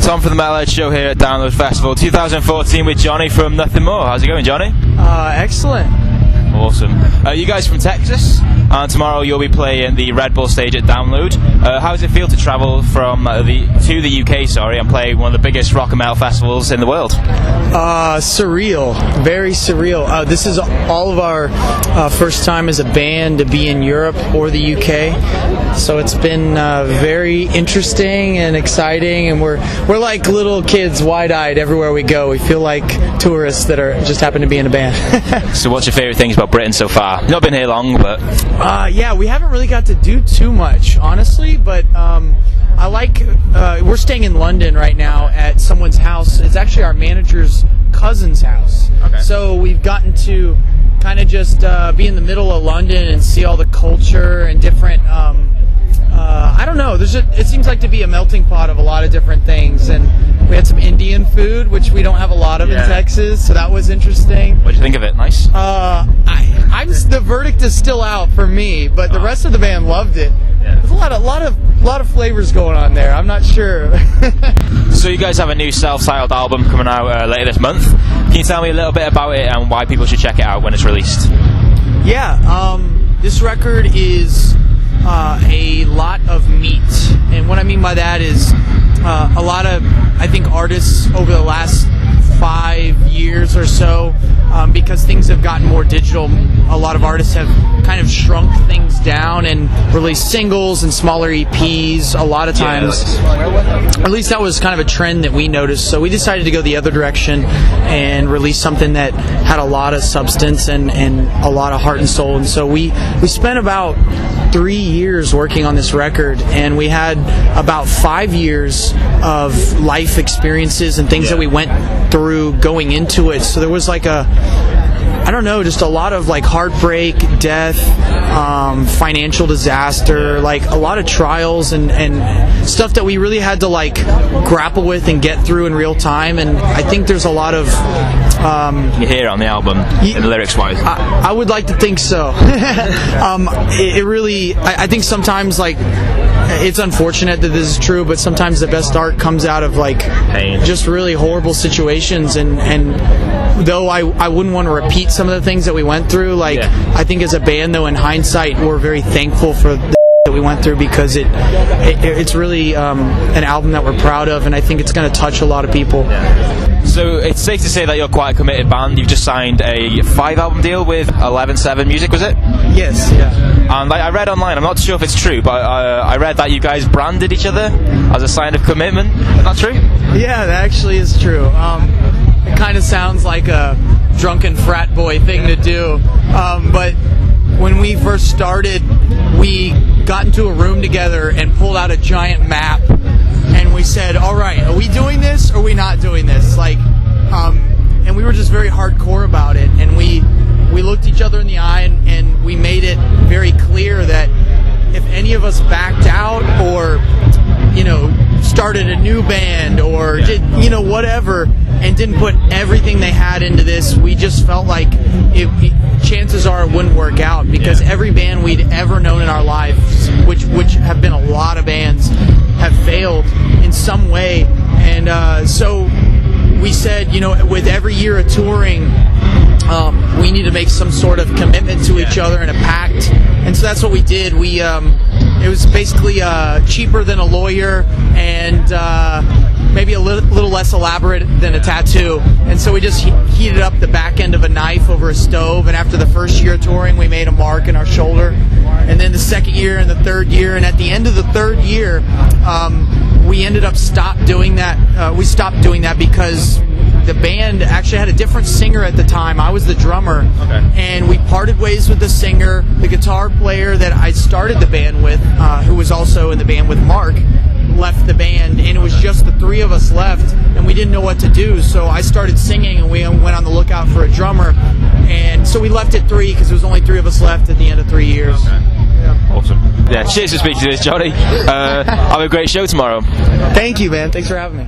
Tom from the Metalhead Show here at Download Festival 2014 with Johnny from Nothing More. How's it going, Johnny? Excellent. Awesome. You guys from Texas, and tomorrow you'll be playing the Red Bull stage at Download. How does it feel to travel from to the UK, and play one of the biggest rock and metal festivals in the world? Surreal. Very surreal. This is all of our first time as a band to be in Europe or the UK, so it's been very interesting and exciting, and we're like little kids, wide-eyed everywhere we go. We feel like tourists that are just happen to be in a band. So what's your favourite things about Britain so far? You've not been here long, but... yeah, we haven't really got to do too much, honestly, but I like... we're staying in London right now at someone's house. It's actually our manager's cousin's house. Okay. So we've gotten to kind of just be in the middle of London and see all the culture and different... I don't know. It seems like to be a melting pot of a lot of different things, and we had some Indian food, which we don't have a lot of in Texas, so that was interesting. What did you think of it? Nice? The verdict is still out for me, but the rest of the band loved it. Yeah. There's a lot of flavors going on there. I'm not sure. So you guys have a new self-titled album coming out later this month. Can you tell me a little bit about it and why people should check it out when it's released? Yeah. This record is a lot of meat, and what I mean by that is a lot of, I think, artists over the last 5 years or so, because things have gotten more digital, a lot of artists have kind of shrunk things down and released singles and smaller EPs a lot of times. At least that was kind of a trend that we noticed, so we decided to go the other direction and release something that had a lot of substance and a lot of heart and soul. And so we spent about 3 years working on this record, and we had about 5 years of life experiences and things that we went through going into it. So there was like just a lot of like heartbreak, death, financial disaster, like a lot of trials and stuff that we really had to like grapple with and get through in real time. And I think there's a lot of you hear it on the album, lyrics wise. I would like to think so. It really, I think sometimes like it's unfortunate that this is true, but sometimes the best art comes out of like pain, just really horrible situations, and though I wouldn't want to repeat some of the things that we went through, like I think as a band though, in hindsight, we're very thankful for that we went through, because it's really an album that we're proud of, and I think it's going to touch a lot of people. So it's safe to say that you're quite a committed band. You've just signed a 5-album deal with 11/7 Music, was it? Yes, yeah. And I read online, I'm not sure if it's true, but I read that you guys branded each other as a sign of commitment. Is that true? Yeah, that actually is true. It kind of sounds like a drunken frat boy thing to do, but when we first started, we got into a room together and pulled out a giant map, and we said, all right, are we doing this or are we not doing this? Like, and we were just very hardcore about it, and we looked each other in the eye, and we made it very clear that if any of us backed out or started a new band or did whatever and didn't put everything they had into this, we just felt like chances are it wouldn't work out, because every band we'd ever known in our lives, which have been a lot of bands, have failed in some way. And so we said, with every year of touring, we need to make some sort of commitment to each other and a pact. And so that's what we did. It was basically cheaper than a lawyer and maybe a little less elaborate than a tattoo. And so we just heated up the back end of a knife over a stove, and after the first year of touring, we made a mark in our shoulder. And then the second year and the third year, and at the end of the third year, we ended up stopped doing that. We stopped doing that because the band actually had a different singer at the time. I was the drummer, and we parted ways with the singer. The guitar player that I started the band with, who was also in the band with Mark, left the band, and it was just the three of us left, and we didn't know what to do. So I started singing, and we went on the lookout for a drummer, and so we left at 3 because there was only 3 of us left at the end of 3 years. Awesome. Yeah, cheers for speaking to us, Johnny. Have a great show tomorrow. Thank you, man. Thanks for having me.